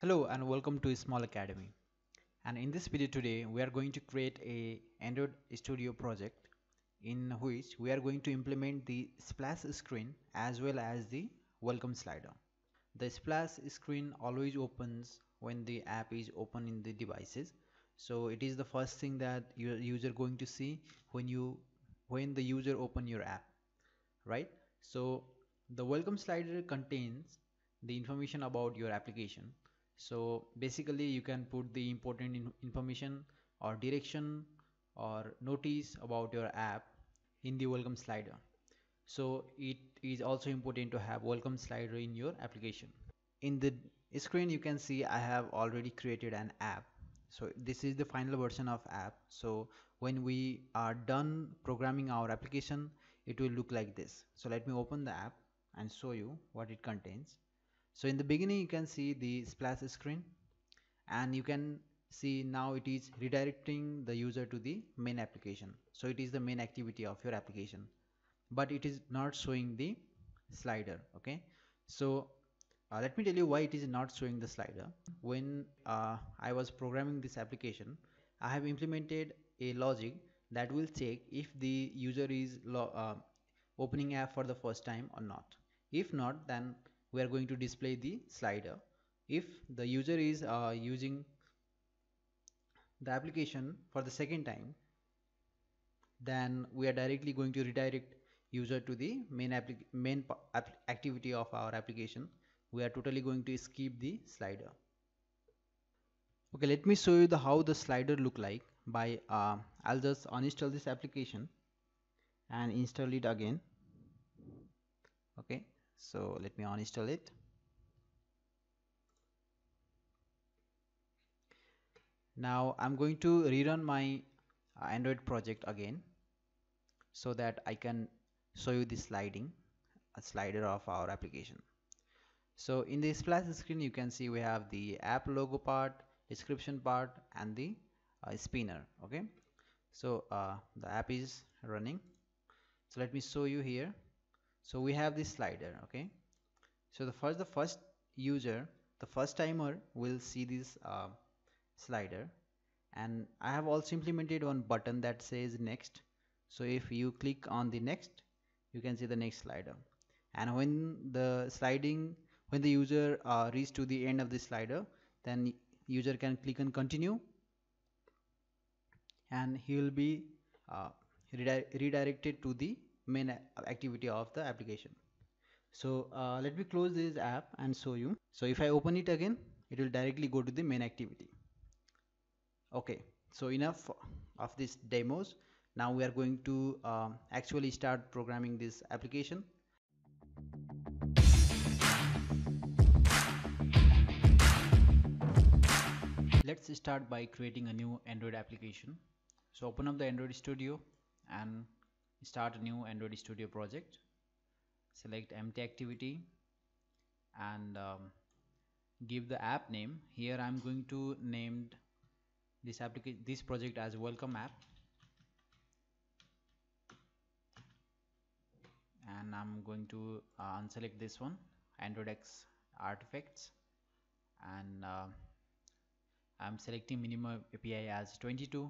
Hello and welcome to Small Academy. And in this video today, we are going to create a Android Studio project in which we are going to implement the splash screen as well as the welcome slider. The splash screen always opens when the app is open in the devices. So it is the first thing that your user going to see when the user open your app, right? So the welcome slider contains the information about your application. So basically you can put the important information or direction or notice about your app in the welcome slider. So it is also important to have welcome slider in your application. In the screen you can see I have already created an app. So this is the final version of app. So when we are done programming our application, it will look like this. So let me open the app and show you what it contains. So in the beginning you can see the splash screen, and you can see now it is redirecting the user to the main application. So it is the main activity of your application, but it is not showing the slider. Okay, so let me tell you why it is not showing the slider. When I was programming this application, I have implemented a logic that will check if the user is opening app for the first time or not. If not, then we are going to display the slider. If the user is using the application for the second time, then we are directly going to redirect user to the main activity of our application. We are totally going to skip the slider. Okay, let me show you the how the slider look like by I'll just uninstall this application and install it again. Okay, so let me uninstall it. Now I'm going to rerun my Android project again so that I can show you the slider of our application. So in the splash screen you can see we have the app logo part, description part, and the spinner. Okay, so the app is running. So let me show you here. So we have this slider. Okay, so the first user, the first timer will see this slider, and I have also implemented one button that says next. So if you click on the next, you can see the next slider. And when the user reach to the end of the slider, then user can click on continue, and he will be uh, redirected to the main activity of the application. So let me close this app and show you. So if I open it again, it will directly go to the main activity. Okay, so enough of these demos. Now we are going to actually start programming this application. Let's start by creating a new Android application. So open up the Android Studio and start a new Android Studio project. Select empty activity and give the app name. Here I'm going to name this project as welcome app, and I'm going to unselect this one, Android X artifacts, and I'm selecting minimum API as 22.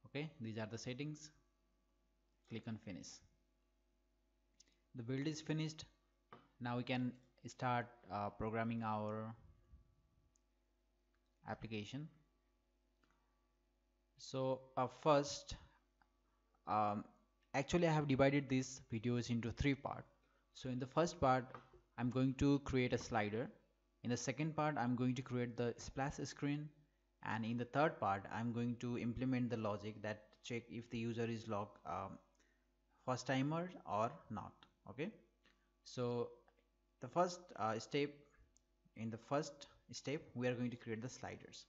Okay, these are the settings. Click on finish. The build is finished. Now we can start programming our application. So first, um, actually I have divided these videos into three parts. So in the first part I'm going to create a slider. In the second part I'm going to create the splash screen, and in the third part I'm going to implement the logic that check if the user is first timer or not. Okay, so the first step in the first step we are going to create the sliders.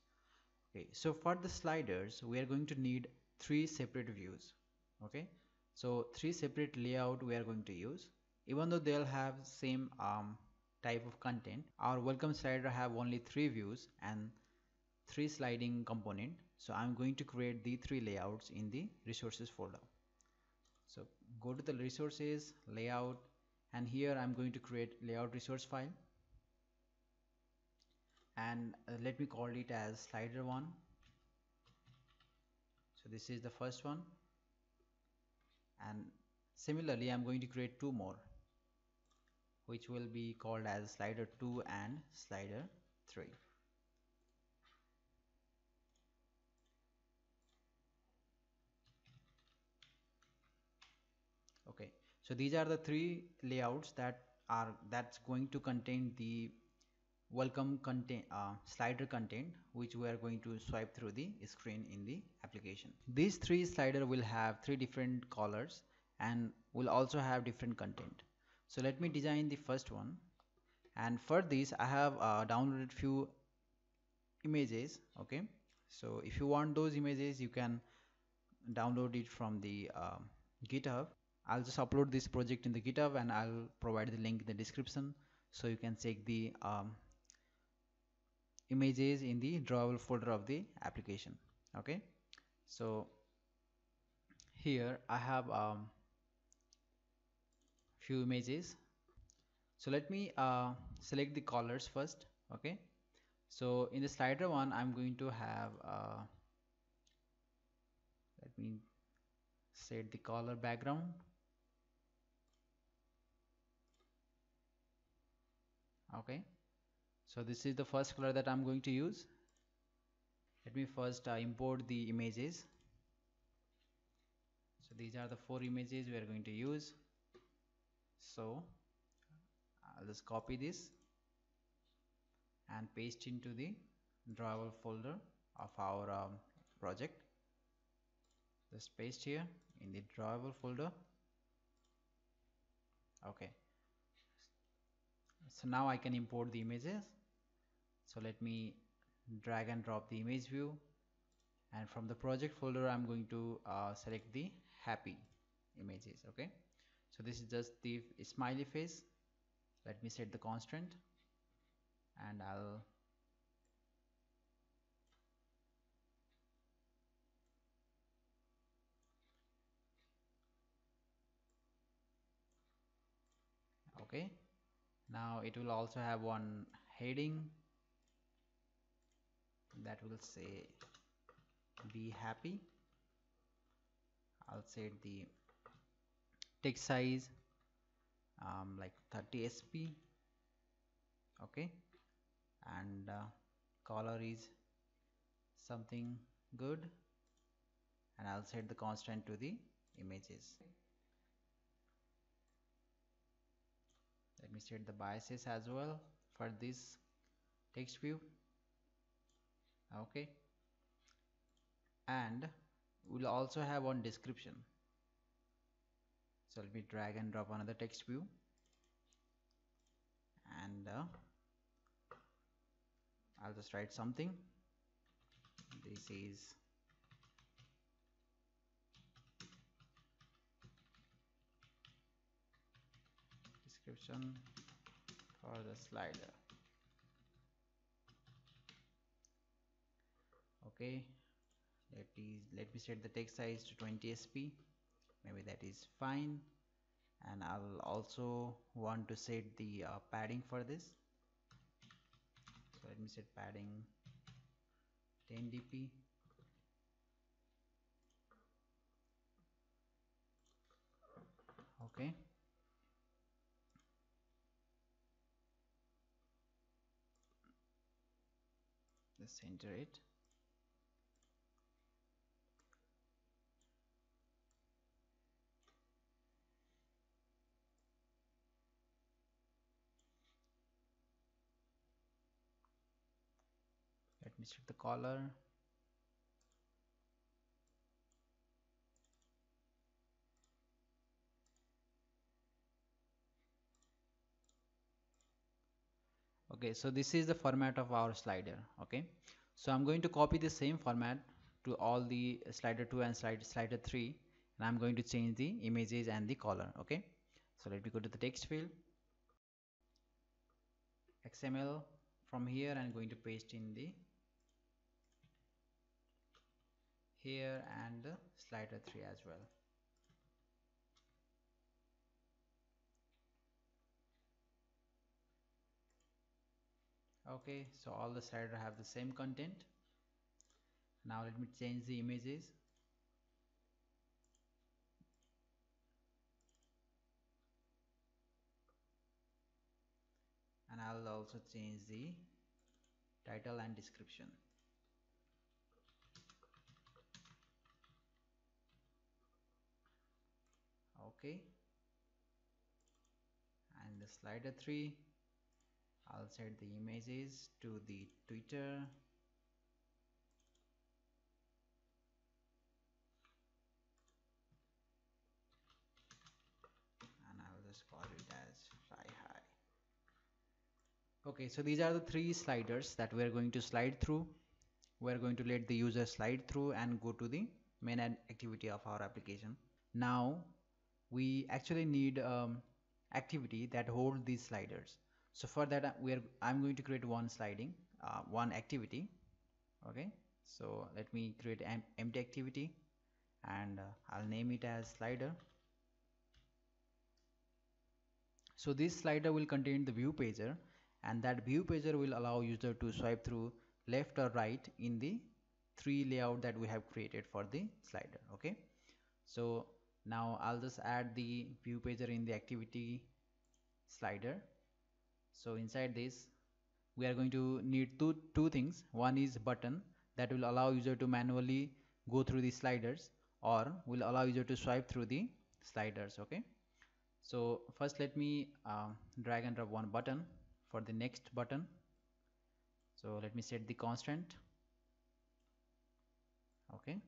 Okay, so for the sliders we are going to need three separate views. Okay, so three separate layout we are going to use. Even though they'll have same type of content, our welcome slider have only three views and three sliding component. So I'm going to create the three layouts in the resources folder. So go to the resources, layout, and here I'm going to create layout resource file. and let me call it as slider 1. So this is the first one, and similarly I'm going to create two more, which will be called as slider 2 and slider 3. Okay, so these are the three layouts that's going to contain the welcome content slider content, which we are going to swipe through the screen in the application. These three slider will have three different colors and will also have different content. So let me design the first one, and for this I have downloaded few images. Okay, so if you want those images, you can download it from the github. I'll just upload this project in the github and I'll provide the link in the description, so you can check the images in the drawable folder of the application. Okay, so here I have few images. So let me select the colors first. Okay, so in the slider one I'm going to have let me set the color background. Okay, so this is the first color that I'm going to use. Let me first import the images. So these are the four images we are going to use. So I'll just copy this and paste into the drawable folder of our project. Just paste here in the drawable folder. Okay, so now I can import the images. So let me drag and drop the image view, and from the project folder I'm going to select the happy images. Okay, so this is just the smiley face. Let me set the constant, and I'll okay, now it will also have one heading that will say be happy. I'll set the text size like 30 sp. Okay, and color is something good, and I'll set the constant to the images. Let me set the biases as well for this text view. Okay, and we'll also have one description. So let me drag and drop another text view, and I'll just write something. This is description for the slider. Okay, let me set the text size to 20 sp. Maybe that is fine, and I'll also want to set the padding for this. So let me set padding 10 dp. Okay, just enter it. Let me set the color. Okay, so this is the format of our slider. Okay, so I'm going to copy the same format to all the slider 2 and slider 3, and I'm going to change the images and the color. Okay, so let me go to the text field, XML. From here I'm going to paste in the here and slider 3 as well. Okay, so all the slider have the same content. Now let me change the images, and I'll also change the title and description. Okay, and the slider 3, I'll set the images to the Twitter, and I'll just call it as Shy High. Okay, so these are the 3 sliders that we're going to slide through. We're going to let the user slide through and go to the main activity of our application. Now we actually need activity that hold these sliders. So for that I'm going to create one activity. Okay, so let me create an empty activity, and I'll name it as slider. So this slider will contain the view pager, and that view pager will allow user to swipe through left or right in the 3 layout that we have created for the slider. Okay, so now I'll just add the view pager in the activity slider. So inside this we are going to need two things. One is button that will allow user to manually go through the sliders, or will allow user to swipe through the sliders. Okay, so first let me drag and drop one button for the next button. So let me set the constant. Okay,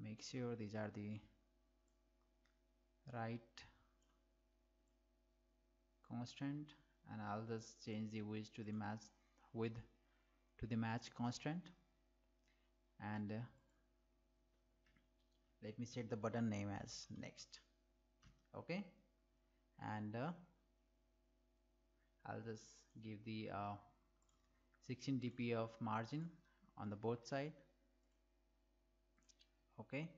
make sure these are the right constant, and I'll just change the width to the match constant, and let me set the button name as next. Okay, and I'll just give the 16 dp of margin on the both side. Okay,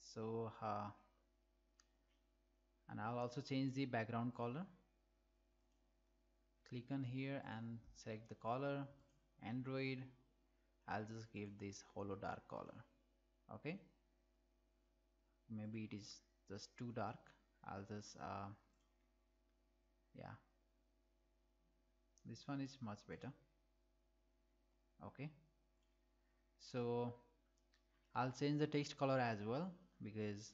so and I'll also change the background color. Click on here and select the color, Android. I'll just give this hollow dark color. Okay, maybe it is just too dark. I'll just yeah, this one is much better. Okay, so I'll change the text color as well, because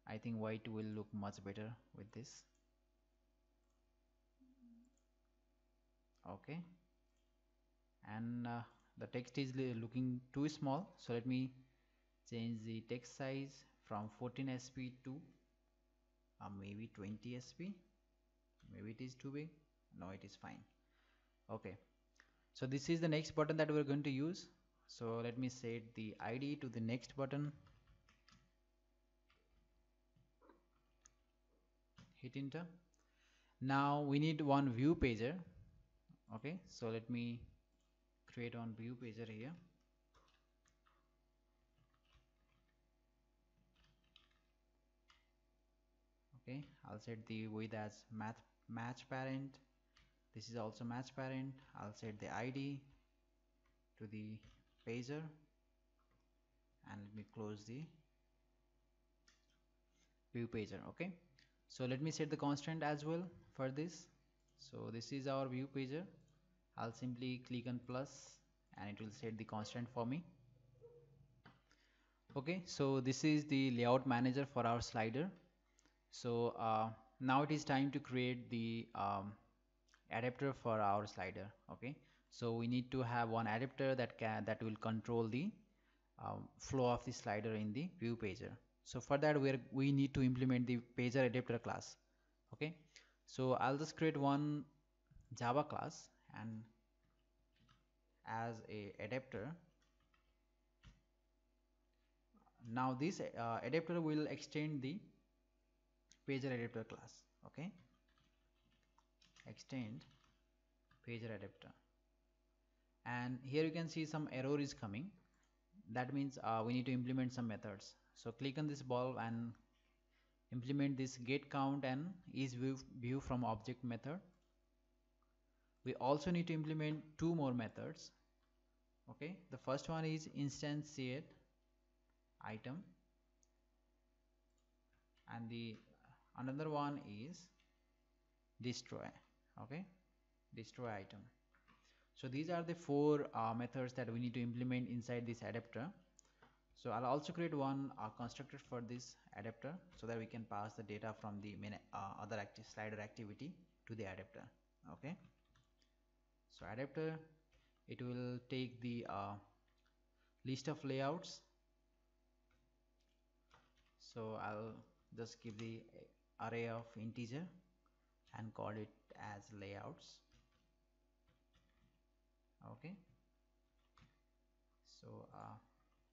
I think white will look much better with this. Okay, and the text is looking too small, so let me change the text size from 14 sp to maybe 20 sp. Maybe it is too big. No, it is fine. Okay, so this is the next button that we're going to use. So let me set the ID to the next button, hit enter. Now we need one view pager. Okay, so let me create one view pager here. Okay, I'll set the width as match parent. This is also match parent. I'll set the ID to the pager, and let me close the view pager. Okay, so let me set the constant as well for this. So this is our view pager. I'll simply click on plus, and it will set the constant for me. Okay, so this is the layout manager for our slider. So now it is time to create the adapter for our slider. Okay, so we need to have one adapter that will control the flow of the slider in the view pager. So for that we need to implement the pager adapter class. Okay, so I'll just create one Java class, and as a adapter. Now this adapter will extend the pager adapter class. Okay, extend pager adapter, and here you can see some error is coming. That means we need to implement some methods. So click on this ball and implement this get count and isView from object method. We also need to implement two more methods. Okay, the first one is instantiate item, and the another one is destroy. Okay, destroy item. So these are the four methods that we need to implement inside this adapter. So I'll also create one constructor for this adapter so that we can pass the data from the main other slider activity to the adapter. Okay, so adapter, it will take the list of layouts. So I'll just give the array of integer and call it as layouts. Okay, so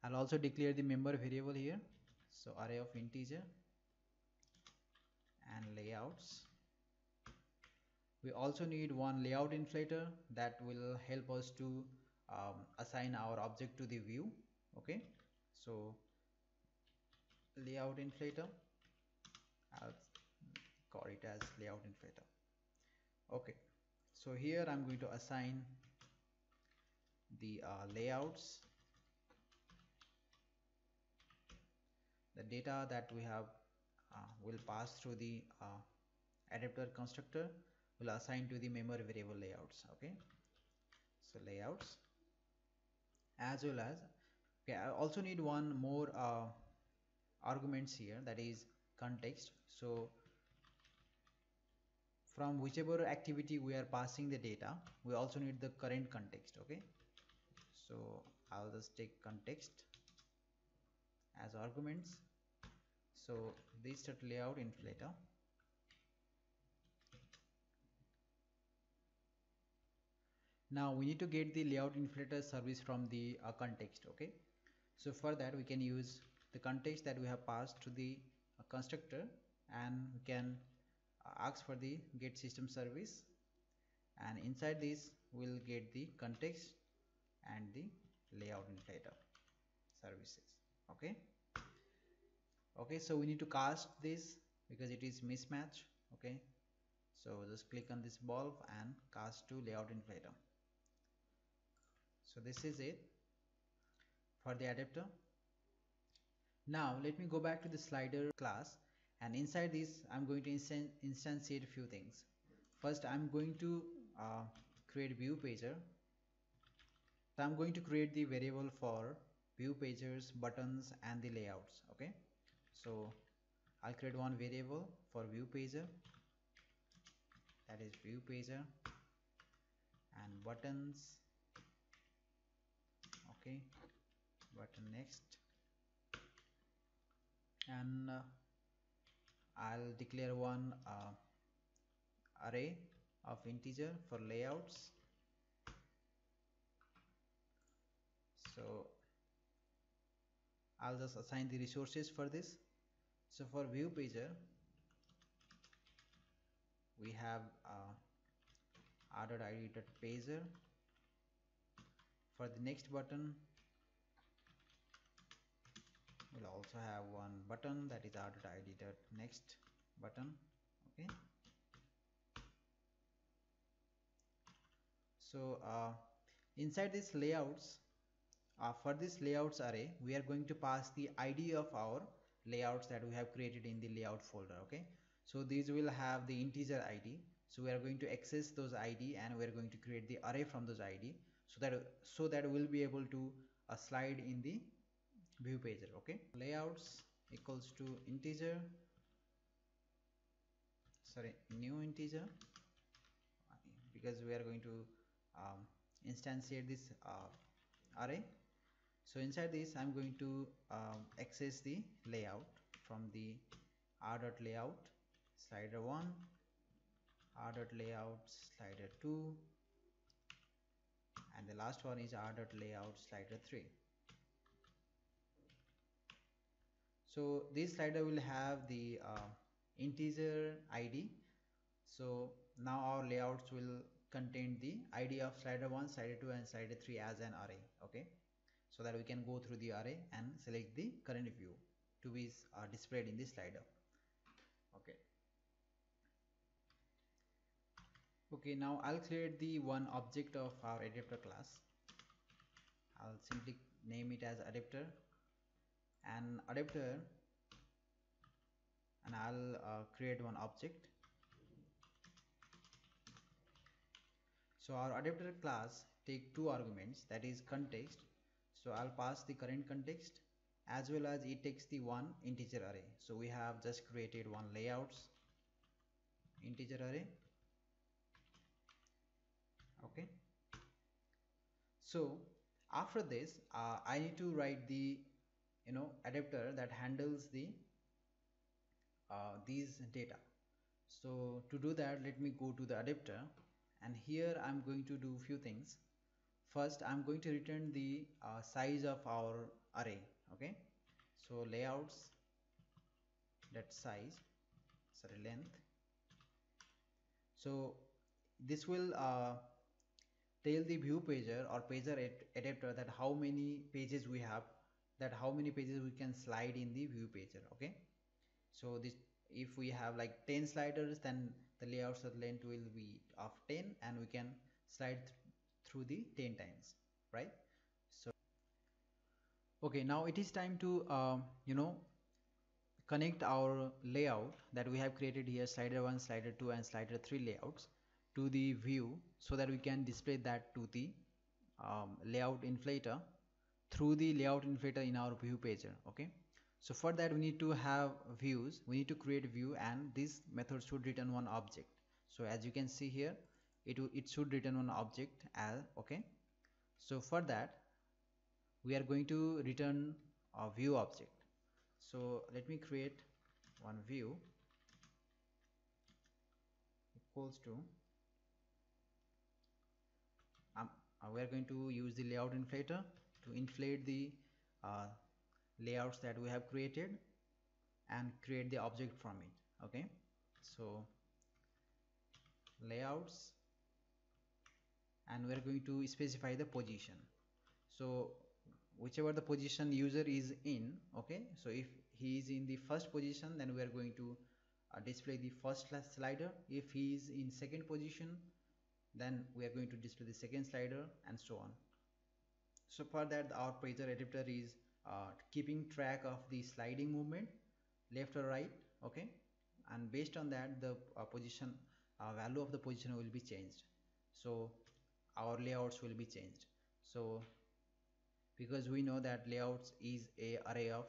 I'll also declare the member variable here. So array of integer and layouts. We also need one layout inflator that will help us to assign our object to the view. Okay, so layout inflator, I'll call it as layout inflator. Okay, so here I'm going to assign the layouts, the data that we have will pass through the adapter constructor will assign to the member variable layouts. Okay, so layouts, as well as, okay, I also need one more arguments here, that is context. So from whichever activity we are passing the data, we also need the current context. Okay, so I'll just take context as arguments. So this set layout inflator, now we need to get the layout inflator service from the context. Okay, so for that we can use the context that we have passed to the constructor, and we can ask for the get system service, and inside this we'll get the context and the layout inflator services. Okay, okay, so we need to cast this because it is mismatch. Okay, so just click on this bulb and cast to layout inflator. So this is it for the adapter. Now let me go back to the slider class, and inside this I'm going to instantiate a few things. First, I'm going to create view pager. So I'm going to create the variable for view pagers, buttons and the layouts. Okay, so I'll create one variable for view pager, that is view pager, and buttons. Okay, button next, and I'll declare one array of integer for layouts. So I'll just assign the resources for this. So for view pager, we have r.id.pager. For the next button, we'll also have one button, that is r.id.next button. Okay, so inside this layouts, for this layouts array, we are going to pass the ID of our layouts that we have created in the layout folder. Okay, so these will have the integer ID. So we are going to access those ID, and we are going to create the array from those ID, so that we'll be able to slide in the view pager. Okay, layouts equals to integer, sorry, new integer, because we are going to instantiate this array. So inside this I'm going to access the layout from the r.layout slider 1, r.layout slider 2, and the last one is r.layout slider 3. So this slider will have the integer ID. So now our layouts will contain the ID of slider 1, slider 2 and slider 3 as an array. Okay, so that we can go through the array and select the current view to be displayed in the slider. Okay. Okay, now I'll create the one object of our adapter class. I'll simply name it as adapter, and adapter, and I'll create one object. So our adapter class take two arguments, that is context. So I'll pass the current context, as well as it takes the one integer array. So we have just created one layouts integer array. Okay. So after this, I need to write the adapter that handles the these data. So to do that, let me go to the adapter, and here I'm going to do few things. First, I'm going to return the size of our array. Okay, so layouts, that size, sorry, length. So this will tell the view pager or pager adapter that how many pages we have, that how many pages we can slide in the view pager. Okay, so this, if we have like 10 sliders, then the layouts of length will be of 10, and we can slide through the 10 times, right? So okay, now it is time to connect our layout that we have created here, slider 1, slider 2 and slider 3 layouts, to the view, so that we can display that to the layout inflator through the layout inflator in our view pager. Okay, so for that we need to have views, we need to create view, and this method should return one object. So as you can see here, it should return one object as okay. So for that we are going to return a view object. So let me create one view equals to um, we are going to use the layout inflator to inflate the uh, layouts that we have created and create the object from it. Okay, so layouts, and we are going to specify the position. So whichever the position user is in, okay, so if he is in the first position, then we are going to display the first slider. If he is in second position, then we are going to display the second slider, and so on. So for that, our pager adapter is keeping track of the sliding movement left or right. Okay, and based on that, the position value of the position will be changed, so our layouts will be changed. So because we know that layouts is a array of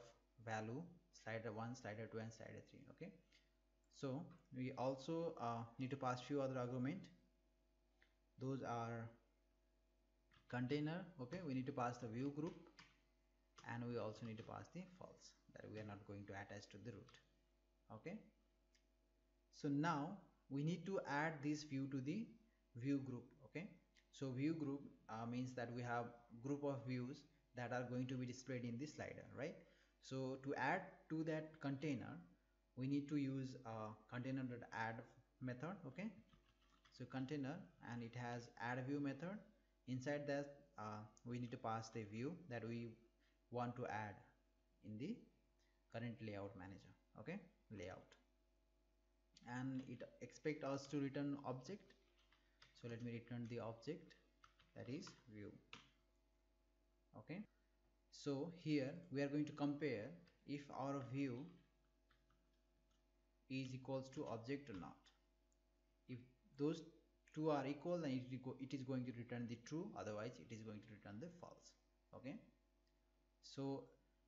value, slider 1, slider 2 and slider 3. Okay, so we also need to pass few other argument. Those are container. Okay, we need to pass the view group, and we also need to pass the false, that we are not going to attach to the root. Okay, so now we need to add this view to the view group. Okay, so view group means that we have group of views that are going to be displayed in this slider, right? So to add to that container, we need to use container.add method. Okay, so container, and it has add view method. Inside that we need to pass the view that we want to add in the current layout manager. Okay, layout, and it expect us to return object. So let me return the object, that is view. Okay, so here we are going to compare if our view is equals to object or not. If those two are equal, then it is going to return the true, otherwise it is going to return the false. Okay, so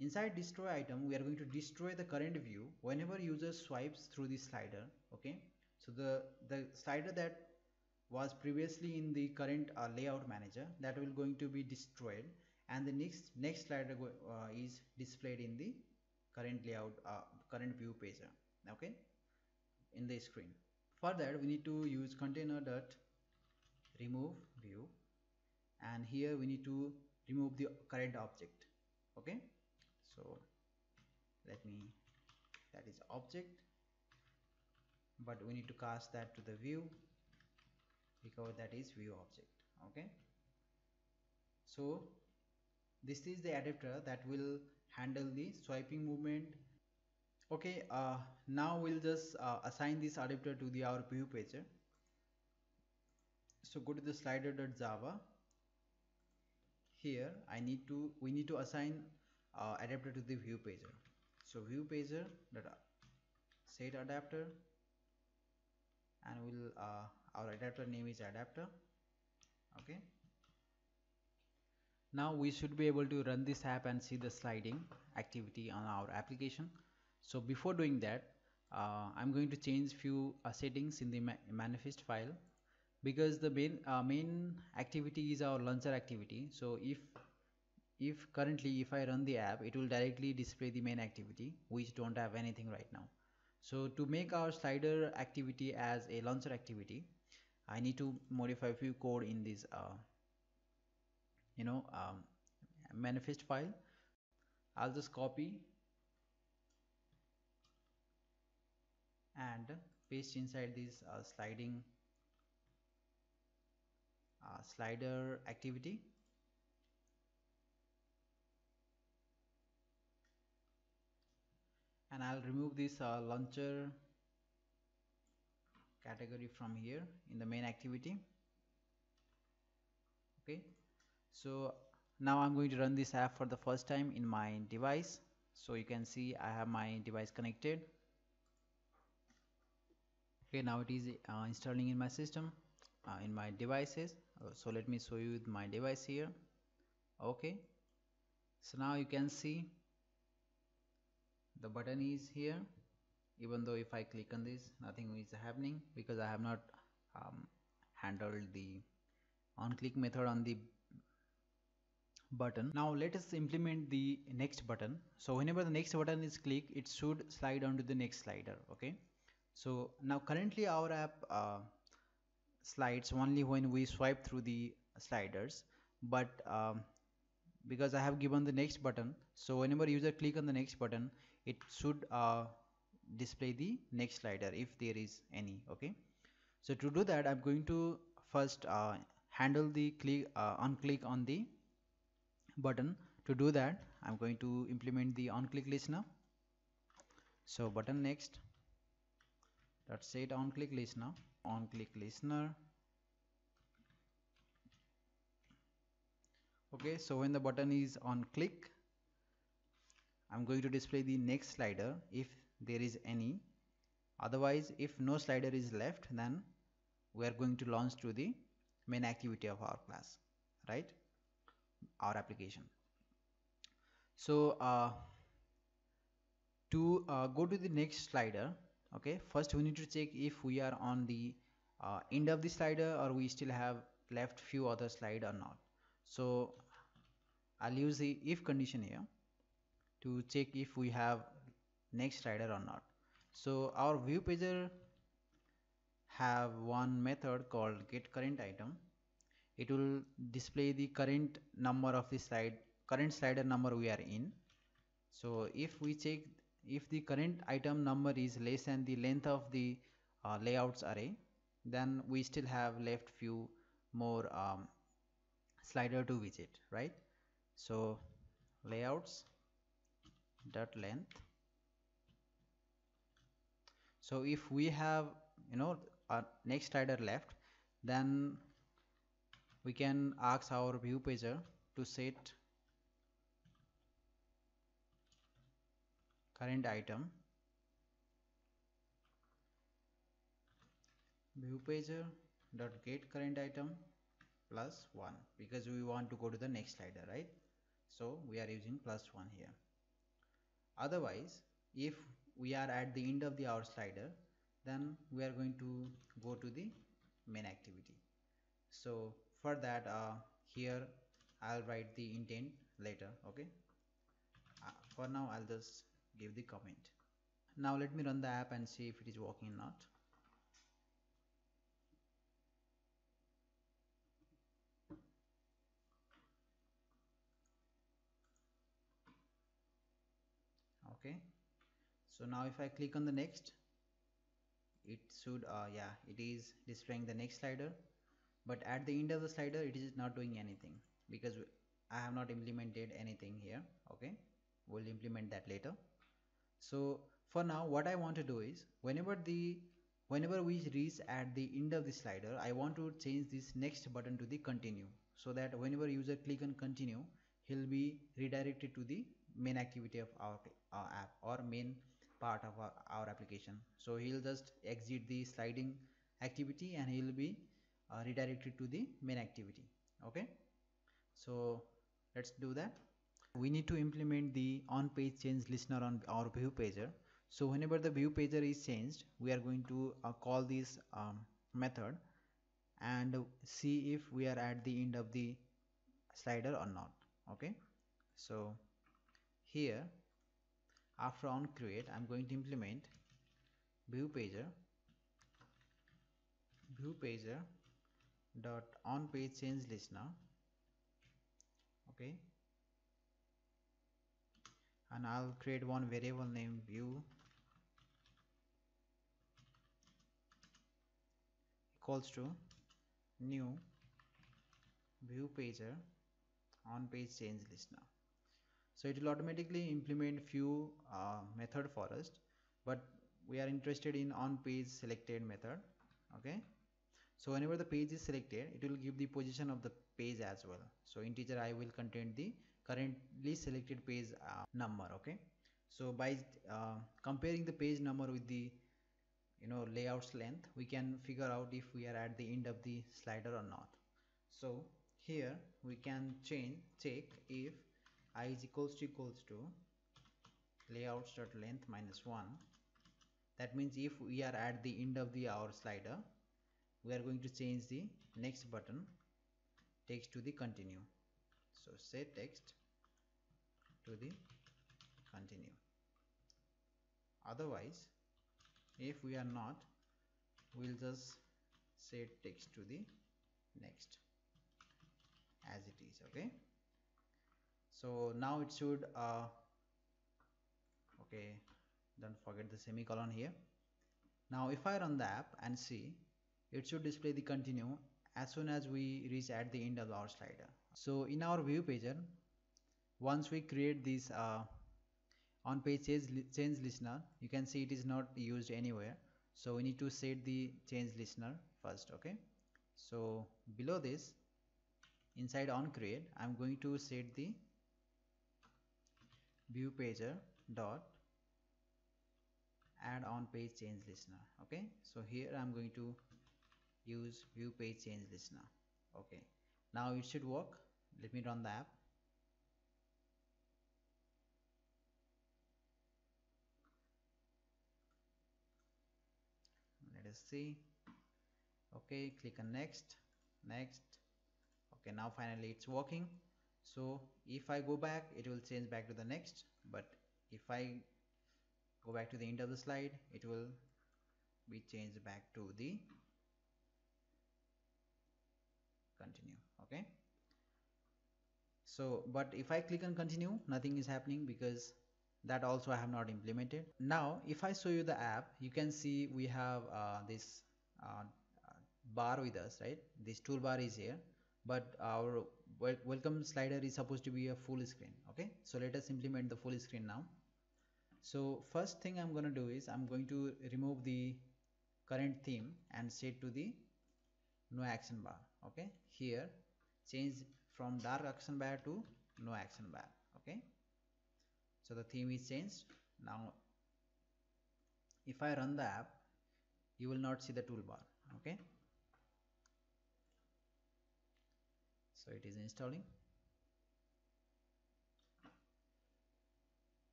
inside destroy item, we are going to destroy the current view whenever user swipes through the slider. Okay, so the slider that was previously in the current layout manager, that will going to be destroyed, and the next slider is displayed in the current layout current view pager. Okay, in the screen. For that we need to use container dot remove view, and here we need to remove the current object. Okay, so let me, that is object, but we need to cast that to the view because that is view object. Okay, so this is the adapter that will handle the swiping movement Okay, now we'll just assign this adapter to the our view pager. So go to the slider.java. Here we need to assign adapter to the view pager. So view pager dot set adapter, and will our adapter name is adapter. Okay. Now we should be able to run this app and see the sliding activity on our application. So before doing that, I'm going to change few settings in the manifest file, because the main activity is our launcher activity. So if currently if I run the app, it will directly display the main activity, which don't have anything right now. So to make our slider activity as a launcher activity, I need to modify a few code in this you know manifest file. I'll just copy and paste inside this slider activity. And I'll remove this launcher category from here in the main activity. Okay, so now I'm going to run this app for the first time in my device. So you can see I have my device connected. Okay, now it is installing in my system, in my devices. So let me show you my device here. Okay, so now you can see the button is here, even though if I click on this, nothing is happening because I have not handled the on click method on the button. Now let us implement the next button. So whenever the next button is clicked, it should slide onto the next slider. Okay, so now currently our app slides only when we swipe through the sliders, but because I have given the next button, so whenever user click on the next button, it should display the next slider if there is any. Okay, so to do that, I'm going to first handle the on click on the button. To do that, I'm going to implement the on click listener. So button next dot set on click listener. On click listener. Okay, so when the button is on click, I'm going to display the next slider if there is any. Otherwise, if no slider is left, then we are going to launch to the main activity of our class, right? Our application. So to go to the next slider, okay, first we need to check if we are on the end of the slider or we still have left few other slide or not. So I'll use the if condition here to check if we have next slider or not. So our view pager have one method called get current item. It will display the current number of the current slider number we are in. So if we check if the current item number is less than the length of the layouts array, then we still have left few more slider to visit, right? So layouts dot length. So if we have our next slider left, then we can ask our view pager to set current item view pager dot get current item plus 1, because we want to go to the next slider, right? So we are using plus 1 here. Otherwise, if we are at the end of the our slider, then we are going to go to the main activity. So for that, here I'll write the intent later. Okay, for now I'll just give the comment. Now let me run the app and see if it is working or not. Okay, so now if I click on the next, it should yeah, it is displaying the next slider, but at the end of the slider it is not doing anything because I have not implemented anything here. Okay, we'll implement that later. So For now, what I want to do is whenever we reach at the end of the slider, I want to change this next button to the continue, so that whenever user click on continue, he'll be redirected to the main activity of our app or main part of our application. So he'll just exit the sliding activity and he'll be redirected to the main activity. Okay, so let's do that. We need to implement the on page change listener on our view pager. So whenever the view pager is changed, we are going to call this method and see if we are at the end of the slider or not. Okay, so here after on create, I'm going to implement view pager dot on page change listener. Okay, and I'll create one variable named view equals to new view pager on page change listener. So it will automatically implement few method for us, but we are interested in on page selected method. Okay, so whenever the page is selected, it will give the position of the page as well. So integer I will contain the currently selected page number. Okay, so by comparing the page number with the layouts length, we can figure out if we are at the end of the slider or not. So here we can check if I is equals to layouts dot length minus 1. That means if we are at the end of the our slider, we are going to change the next button text to the continue. So set text to the continue. Otherwise, if we are not, we'll just set text to the next as it is. Okay, so now it should okay, don't forget the semicolon here. Now if I run the app and see, it should display the continue as soon as we reach at the end of our slider. So in our view pager, once we create this on page change listener, you can see it is not used anywhere. So we need to set the change listener first. Okay, so below this, inside on create, I'm going to set the view pager dot add on page change listener. Okay, so here I'm going to use view page change listener. Okay, now it should work. Let me run the app. Let us see. Okay, click on next. Okay, now finally it's working. So if I go back, it will change back to the next, but if I go back to the end of the slide, it will be changed back to the continue. Okay, so but if I click on continue, nothing is happening because that also I have not implemented. Now if I show you the app, you can see we have this bar with us, right? This toolbar is here, but our welcome slider is supposed to be a full screen. Okay, so let us implement the full screen now. So first thing I'm going to do is I'm going to remove the current theme and set to the no action bar. Okay, here change from dark action bar to no action bar. Okay, so the theme is changed. Now if I run the app, you will not see the toolbar. Okay, so it is installing.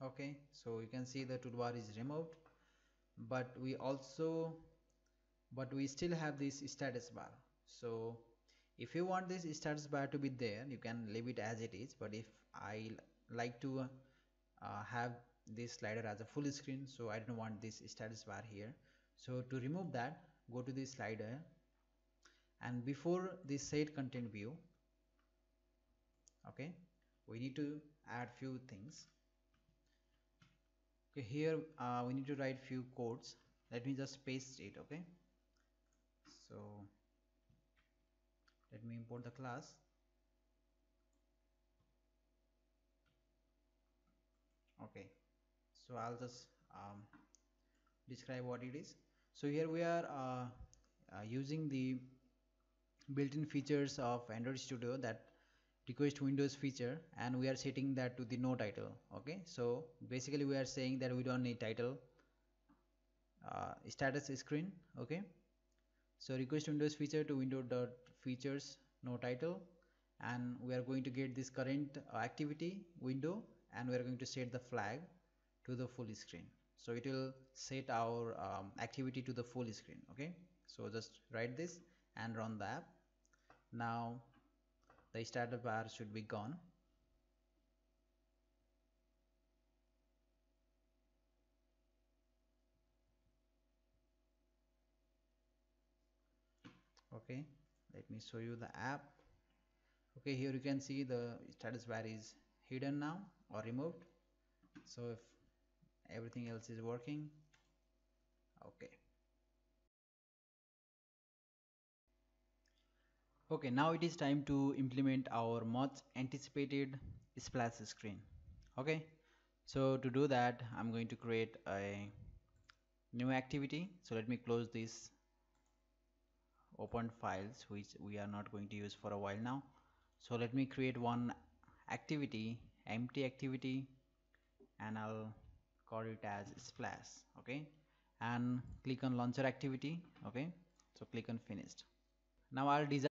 Okay, so you can see the toolbar is removed, but we still have this status bar. So if you want this status bar to be there, you can leave it as it is, but if I like to have this slider as a full screen, so I don't want this status bar here. So to remove that, go to the slider, and before the set content view, okay, we need to add few things. Okay, here we need to write few codes. Let me just paste it. Okay, so let me import the class Okay, so I'll just describe what it is. So here we are using the built-in features of Android Studio, that request windows feature, and we are setting that to the no title. Okay, so basically we are saying that we don't need title, status screen. Okay, so request windows feature to window dot features no title, and we are going to get this current activity window, and we are going to set the flag to the full screen. So it will set our activity to the full screen. Okay, so just write this and run the app. Now the startup bar should be gone. Okay, let me show you the app. Okay, here you can see the status bar is hidden now or removed. So if everything else is working, okay. Okay, now it is time to implement our much anticipated splash screen. Okay, so to do that, I'm going to create a new activity. So let me close these open files which we are not going to use for a while now. So let me create one activity, empty activity, and I'll call it as splash. Okay, and click on launcher activity. Okay, so click on finished. Now I'll design